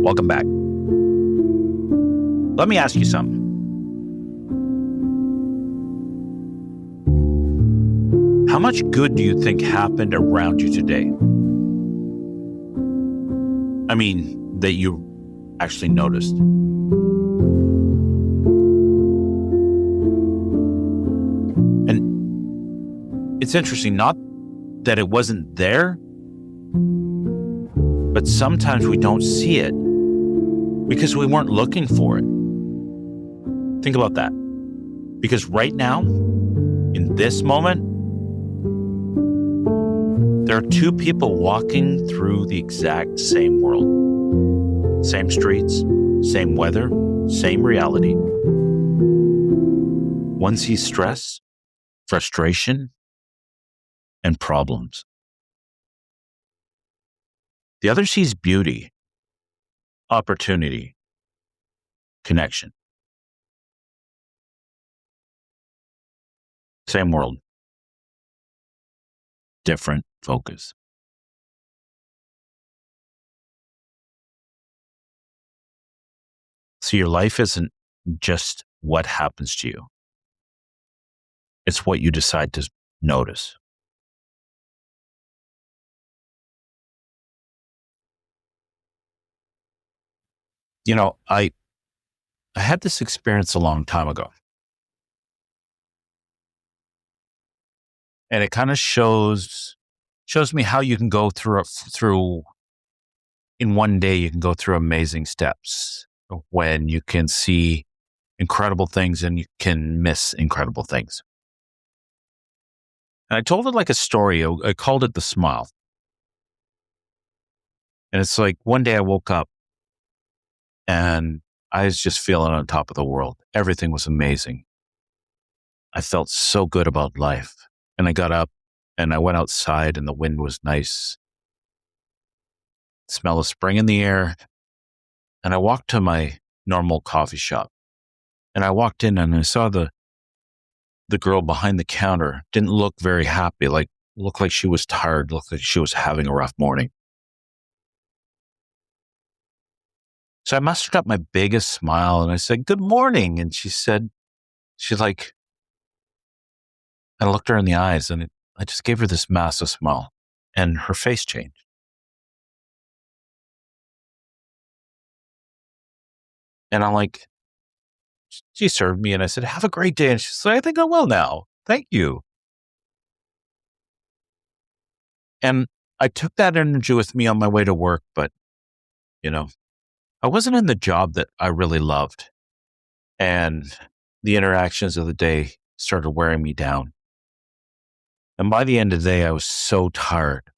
Welcome back. Let me ask you something. How much good do you think happened around you today? I mean, that you actually noticed. And it's interesting, not that it wasn't there, but sometimes we don't see it because we weren't looking for it. Think about that. Because right now, in this moment, there are two people walking through the exact same world. Same streets, same weather, same reality. One sees stress, frustration, and problems. The other sees beauty, opportunity, connection. Same world, different focus. So your life isn't just what happens to you. It's what you decide to notice. You know, I had this experience a long time ago. And it kind of shows me how you can go through in one day. You can go through amazing steps when you can see incredible things and you can miss incredible things. And I told it like a story. I called it the smile. And it's like one day I woke up and I was just feeling on top of the world. Everything was amazing. I felt so good about life. And I got up and I went outside and the wind was nice. Smell of spring in the air. And I walked to my normal coffee shop. And I walked in and I saw the girl behind the counter didn't look very happy, looked like she was tired, looked like she was having a rough morning. So I mustered up my biggest smile and I said, "Good morning." And I looked her in the eyes and I just gave her this massive smile and her face changed. And she served me and I said, "Have a great day." And she said, "I think I will now. Thank you." And I took that energy with me on my way to work, but I wasn't in the job that I really loved. And the interactions of the day started wearing me down. And by the end of the day, I was so tired.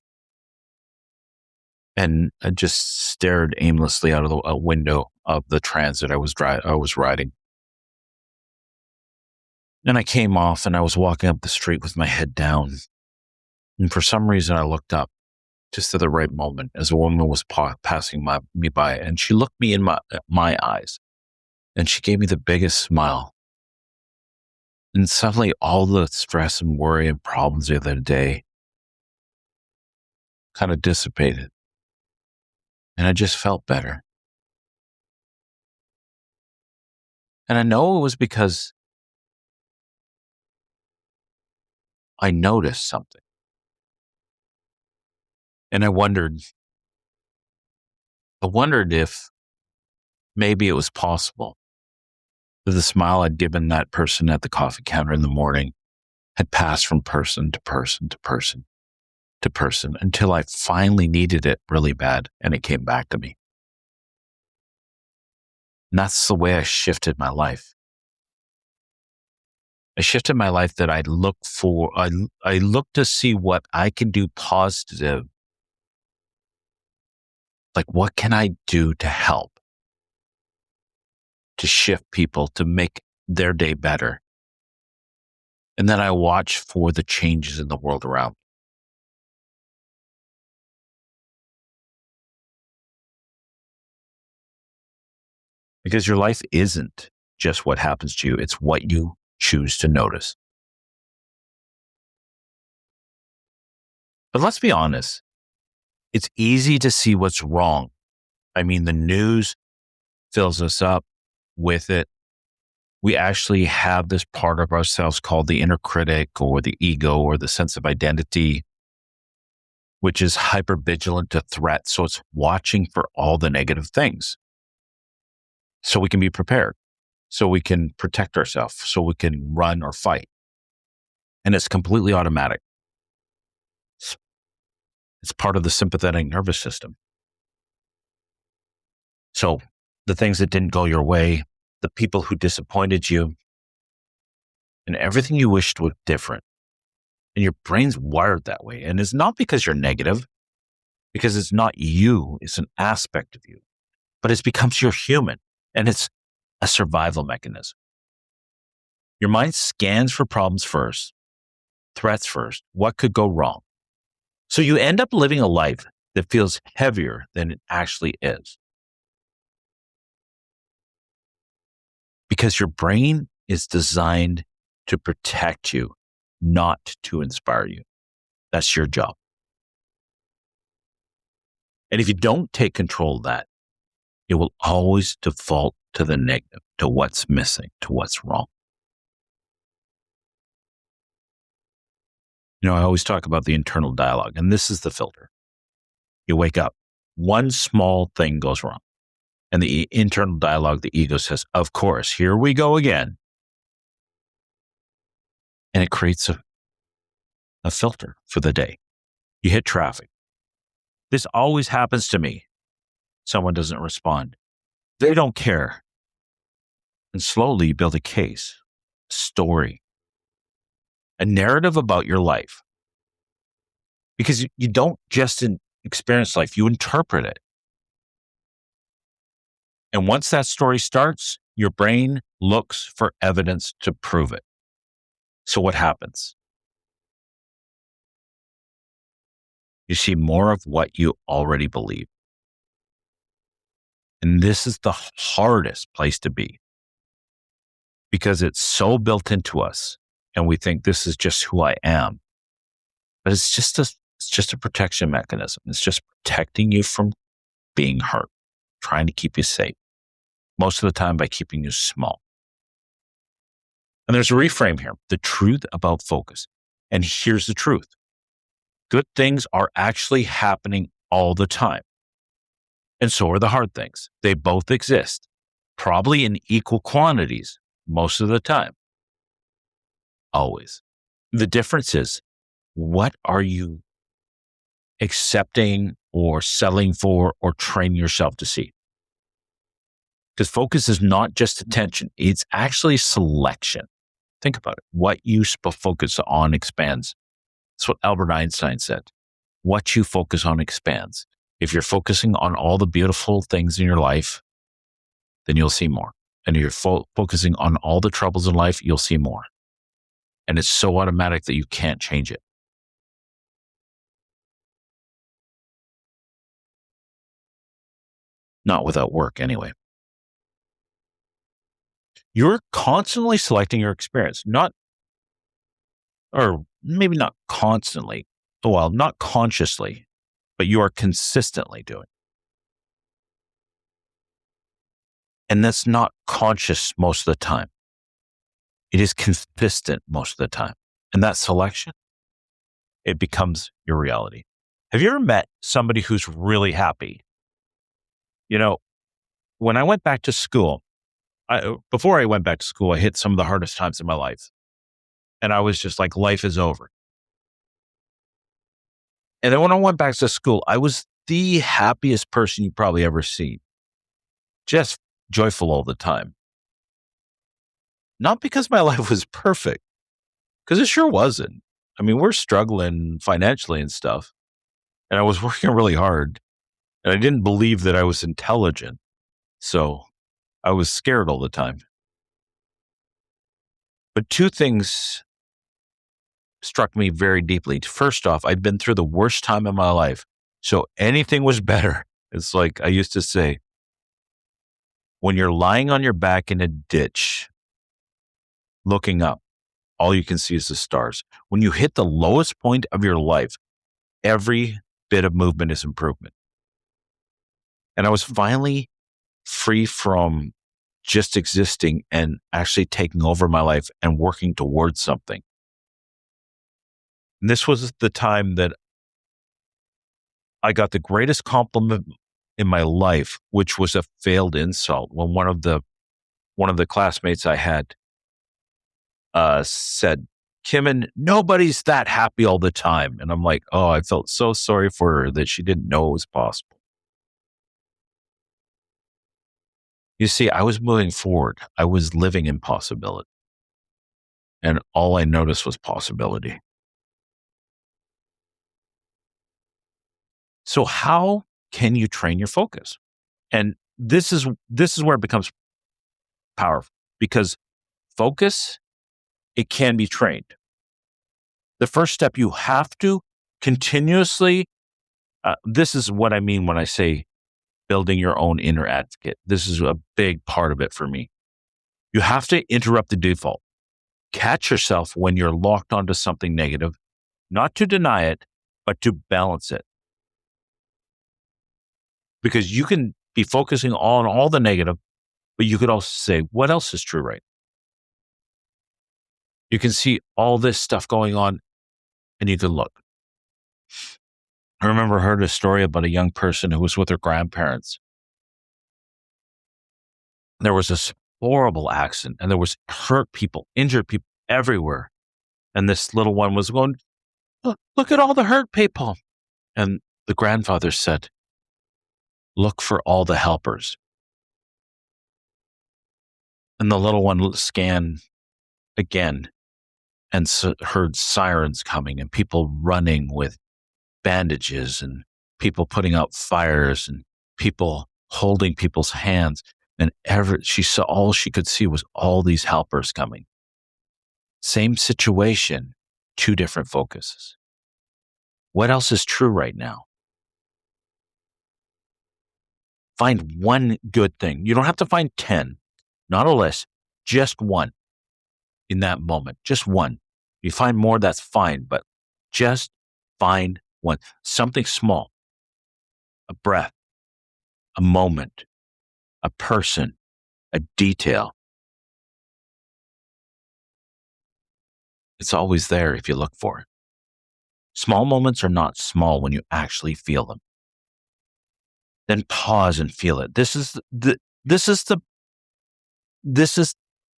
And I just stared aimlessly out of the window of the transit I was riding. And I came off and I was walking up the street with my head down. And for some reason, I looked up just at the right moment as a woman was passing me by. And she looked me in my eyes and she gave me the biggest smile. And suddenly all the stress and worry and problems the other day kind of dissipated. And I just felt better. And I know it was because I noticed something. And I wondered if maybe it was possible that the smile I'd given that person at the coffee counter in the morning had passed from person to person to person to person until I finally needed it really bad and it came back to me. And that's the way I shifted my life. I shifted my life that I look to see what I can do positive. Like, what can I do to help? To shift people, to make their day better. And then I watch for the changes in the world around me. Because your life isn't just what happens to you. It's what you choose to notice. But let's be honest. It's easy to see what's wrong I mean, the news fills us up with it. We actually have this part of ourselves called the inner critic or the ego or the sense of identity, which is hyper vigilant to threats. So it's watching for all the negative things so we can be prepared, so we can protect ourselves, so we can run or fight. And it's completely automatic. It's part of the sympathetic nervous system. So the things that didn't go your way, the people who disappointed you, and everything you wished was different. And your brain's wired that way. And it's not because you're negative, because it's not you, it's an aspect of you, but it becomes your human and it's a survival mechanism. Your mind scans for problems first, threats first, what could go wrong. So you end up living a life that feels heavier than it actually is. Because your brain is designed to protect you, not to inspire you. That's your job. And if you don't take control of that, it will always default to the negative, to what's missing, to what's wrong. I always talk about the internal dialogue, and this is the filter. You wake up, one small thing goes wrong. And the internal dialogue, the ego says, of course, here we go again. And it creates a filter for the day. You hit traffic. This always happens to me. Someone doesn't respond. They don't care. And slowly you build a case, a story, a narrative about your life. Because you don't just experience life, you interpret it. And once that story starts, your brain looks for evidence to prove it. So what happens? You see more of what you already believe. And this is the hardest place to be because it's so built into us and we think this is just who I am. But it's just a protection mechanism. It's just protecting you from being hurt, trying to keep you safe. Most of the time by keeping you small. And there's a reframe here, the truth about focus. And here's the truth. Good things are actually happening all the time. And so are the hard things. They both exist, probably in equal quantities most of the time. Always. The difference is, what are you accepting or settling for or training yourself to see? Because focus is not just attention. It's actually selection. Think about it. What you focus on expands. That's what Albert Einstein said. What you focus on expands. If you're focusing on all the beautiful things in your life, then you'll see more. And if you're focusing on all the troubles in life, you'll see more. And it's so automatic that you can't change it. Not without work, anyway. You're constantly selecting your experience, or maybe not constantly, not consciously, but you are consistently doing. And that's not conscious most of the time. It is consistent most of the time. And that selection, it becomes your reality. Have you ever met somebody who's really happy? When I went back to school, before I went back to school, I hit some of the hardest times in my life. And I was just like, life is over. And then when I went back to school, I was the happiest person you've probably ever seen. Just joyful all the time. Not because my life was perfect, because it sure wasn't. I mean, we're struggling financially and stuff. And I was working really hard. And I didn't believe that I was intelligent. So I was scared all the time. But two things struck me very deeply. First off, I'd been through the worst time in my life. So anything was better. It's like I used to say, when you're lying on your back in a ditch, looking up, all you can see is the stars. When you hit the lowest point of your life, every bit of movement is improvement. And I was finally free from just existing and actually taking over my life and working towards something. And this was the time that I got the greatest compliment in my life, which was a failed insult when one of the classmates I had said, "Kimen, nobody's that happy all the time." And I'm like, oh, I felt so sorry for her that she didn't know it was possible. You see, I was moving forward. I was living in possibility. And all I noticed was possibility. So how can you train your focus? And this is where it becomes powerful because focus, it can be trained. The first step, you have to continuously, this is what I mean when I say building your own inner advocate. This is a big part of it for me. You have to interrupt the default. Catch yourself when you're locked onto something negative, not to deny it, but to balance it. Because you can be focusing on all the negative, but you could also say, what else is true, right? You can see all this stuff going on and you can look. I remember I heard a story about a young person who was with her grandparents. There was this horrible accident and there was hurt people, injured people everywhere. And this little one was going, look at all the hurt people. And the grandfather said, look for all the helpers. And the little one scanned again and heard sirens coming and people running with bandages and people putting out fires and people holding people's hands. And she saw, all she could see was all these helpers coming. Same situation, two different focuses. What else is true right now? Find one good thing. You don't have to find 10, not a list, just one in that moment, just one. You find more, that's fine, but just find one. Something small, a breath, a moment, a person, a detail. It's always there if you look for it. Small moments are not small when you actually feel them. Then pause and feel it. This is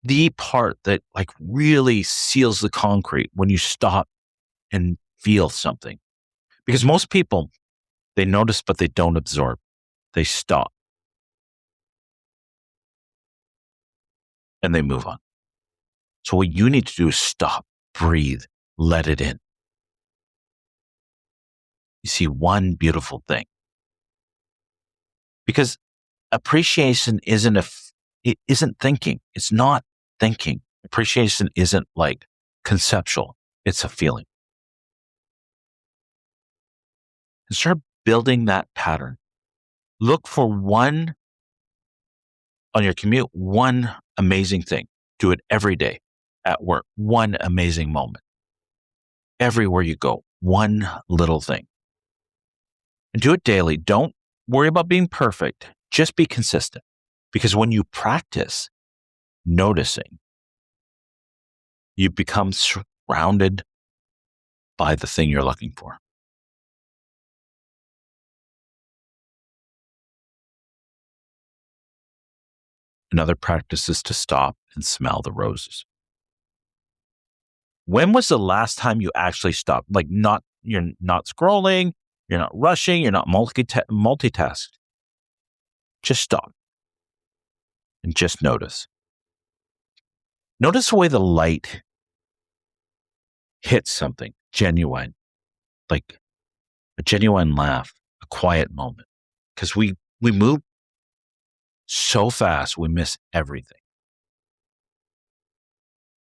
the part that like really seals the concrete when you stop and feel something. Because most people, they notice, but they don't absorb. They stop and they move on. So what you need to do is stop, breathe, let it in. You see one beautiful thing. Because appreciation it isn't thinking. It's not thinking. Appreciation isn't like conceptual. It's a feeling. And start building that pattern. Look for one on your commute, one amazing thing. Do it every day at work. One amazing moment. Everywhere you go, one little thing. And do it daily. Don't worry about being perfect. Just be consistent. Because when you practice noticing, you become surrounded by the thing you're looking for. Another practice is to stop and smell the roses. When was the last time you actually stopped? Like you're not scrolling, you're not rushing, you're not multitasked. Just stop and just notice. Notice the way the light hits something genuine, like a genuine laugh, a quiet moment. Because we move so fast, we miss everything.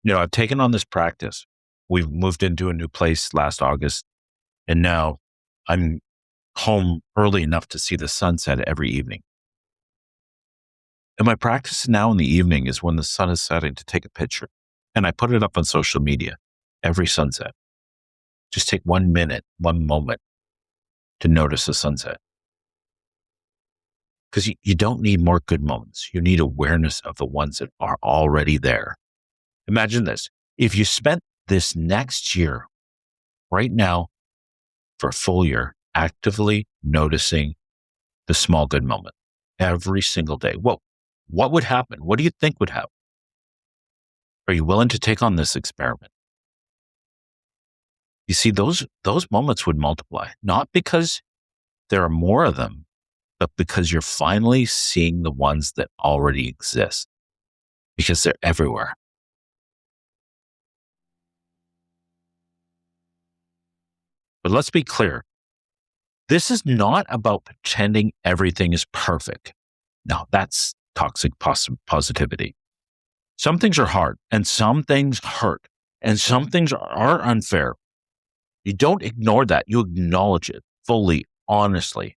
I've taken on this practice. We've moved into a new place last August, and now I'm home early enough to see the sunset every evening. And my practice now in the evening is when the sun is setting to take a picture. And I put it up on social media every sunset. Just take 1 minute, one moment to notice the sunset. Because you don't need more good moments. You need awareness of the ones that are already there. Imagine this. If you spent this next year right now for a full year actively noticing the small good moment every single day, what would happen? What do you think would happen? Are you willing to take on this experiment? You see, those moments would multiply, not because there are more of them, but because you're finally seeing the ones that already exist, because they're everywhere. But let's be clear. This is not about pretending everything is perfect. No, that's toxic positivity. Some things are hard and some things hurt and some things are unfair. You don't ignore that. You acknowledge it fully, honestly.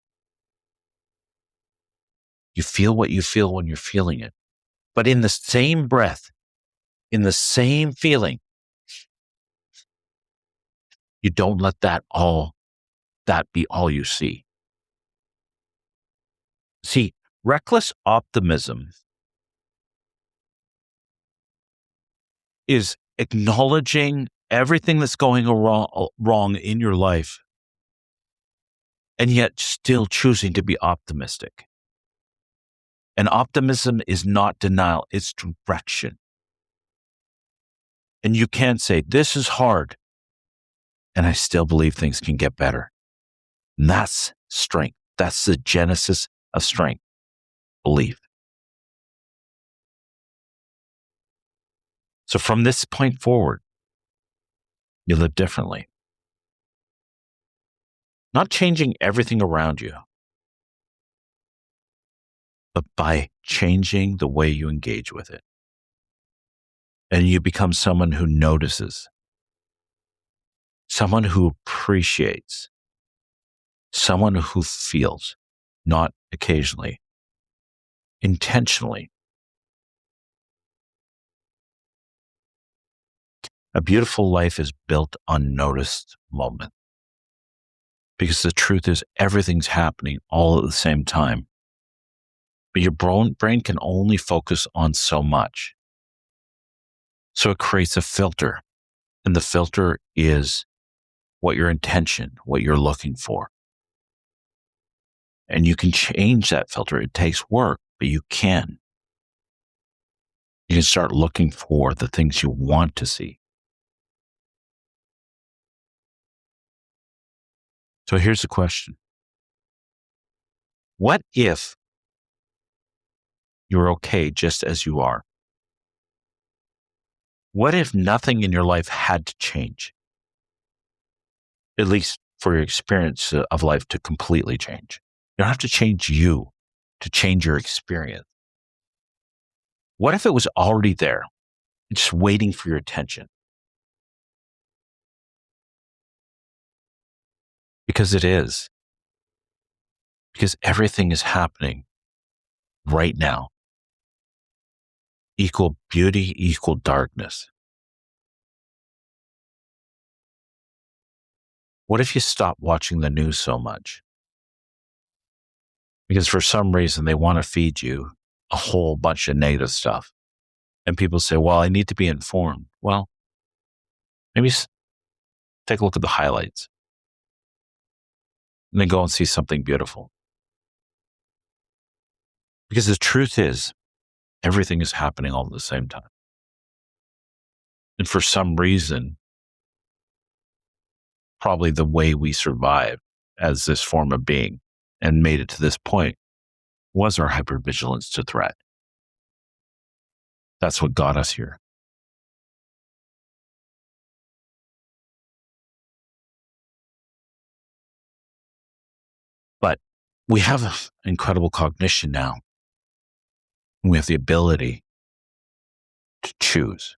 You feel what you feel when you're feeling it. But in the same breath, in the same feeling, you don't let that be all you see. See, reckless optimism is acknowledging everything that's going wrong in your life and yet still choosing to be optimistic. And optimism is not denial, it's direction. And you can't say, this is hard, and I still believe things can get better. And that's strength. That's the genesis of strength, belief. So from this point forward, you live differently. Not changing everything around you, but by changing the way you engage with it. And you become someone who notices, someone who appreciates, someone who feels, not occasionally, intentionally. A beautiful life is built on noticed moments. Because the truth is, everything's happening all at the same time. But your brain can only focus on so much. So it creates a filter. And the filter is what your intention, what you're looking for. And you can change that filter. It takes work, but you can. You can start looking for the things you want to see. So here's the question. What if you're okay just as you are? What if nothing in your life had to change? At least for your experience of life to completely change. You don't have to change you to change your experience. What if it was already there, just waiting for your attention? Because it is. Because everything is happening right now. Equal beauty, equal darkness. What if you stop watching the news so much? Because for some reason, they want to feed you a whole bunch of negative stuff. And people say, well, I need to be informed. Well, maybe take a look at the highlights and then go and see something beautiful. Because the truth is, everything is happening all at the same time. And for some reason, probably the way we survived as this form of being and made it to this point was our hypervigilance to threat. That's what got us here. But we have incredible cognition now. We have the ability to choose.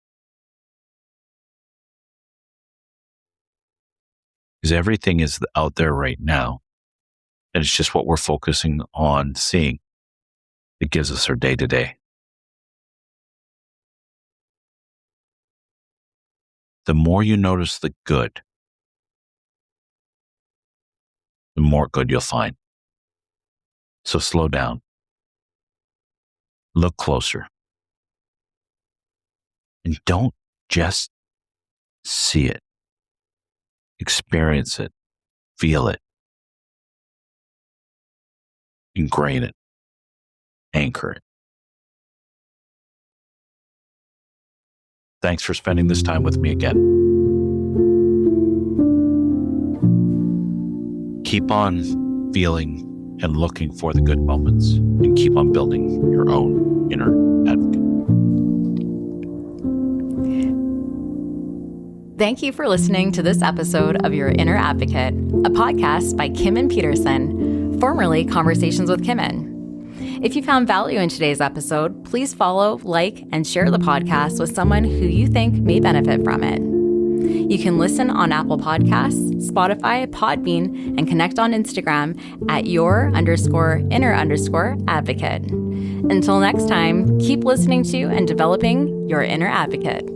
Because everything is out there right now. And it's just what we're focusing on seeing that gives us our day to day. The more you notice the good, the more good you'll find. So slow down, look closer. And don't just see it. Experience it. Feel it. Ingrain it. Anchor it. Thanks for spending this time with me again. Keep on feeling and looking for the good moments, and keep on building your own inner advocate. Thank you for listening to this episode of Your Inner Advocate, a podcast by Kimen Petersen, formerly Conversations with Kimen. If you found value in today's episode, please follow, like, and share the podcast with someone who you think may benefit from it. You can listen on Apple Podcasts, Spotify, Podbean, and connect on Instagram at your_inner_advocate. Until next time, keep listening to and developing your inner advocate.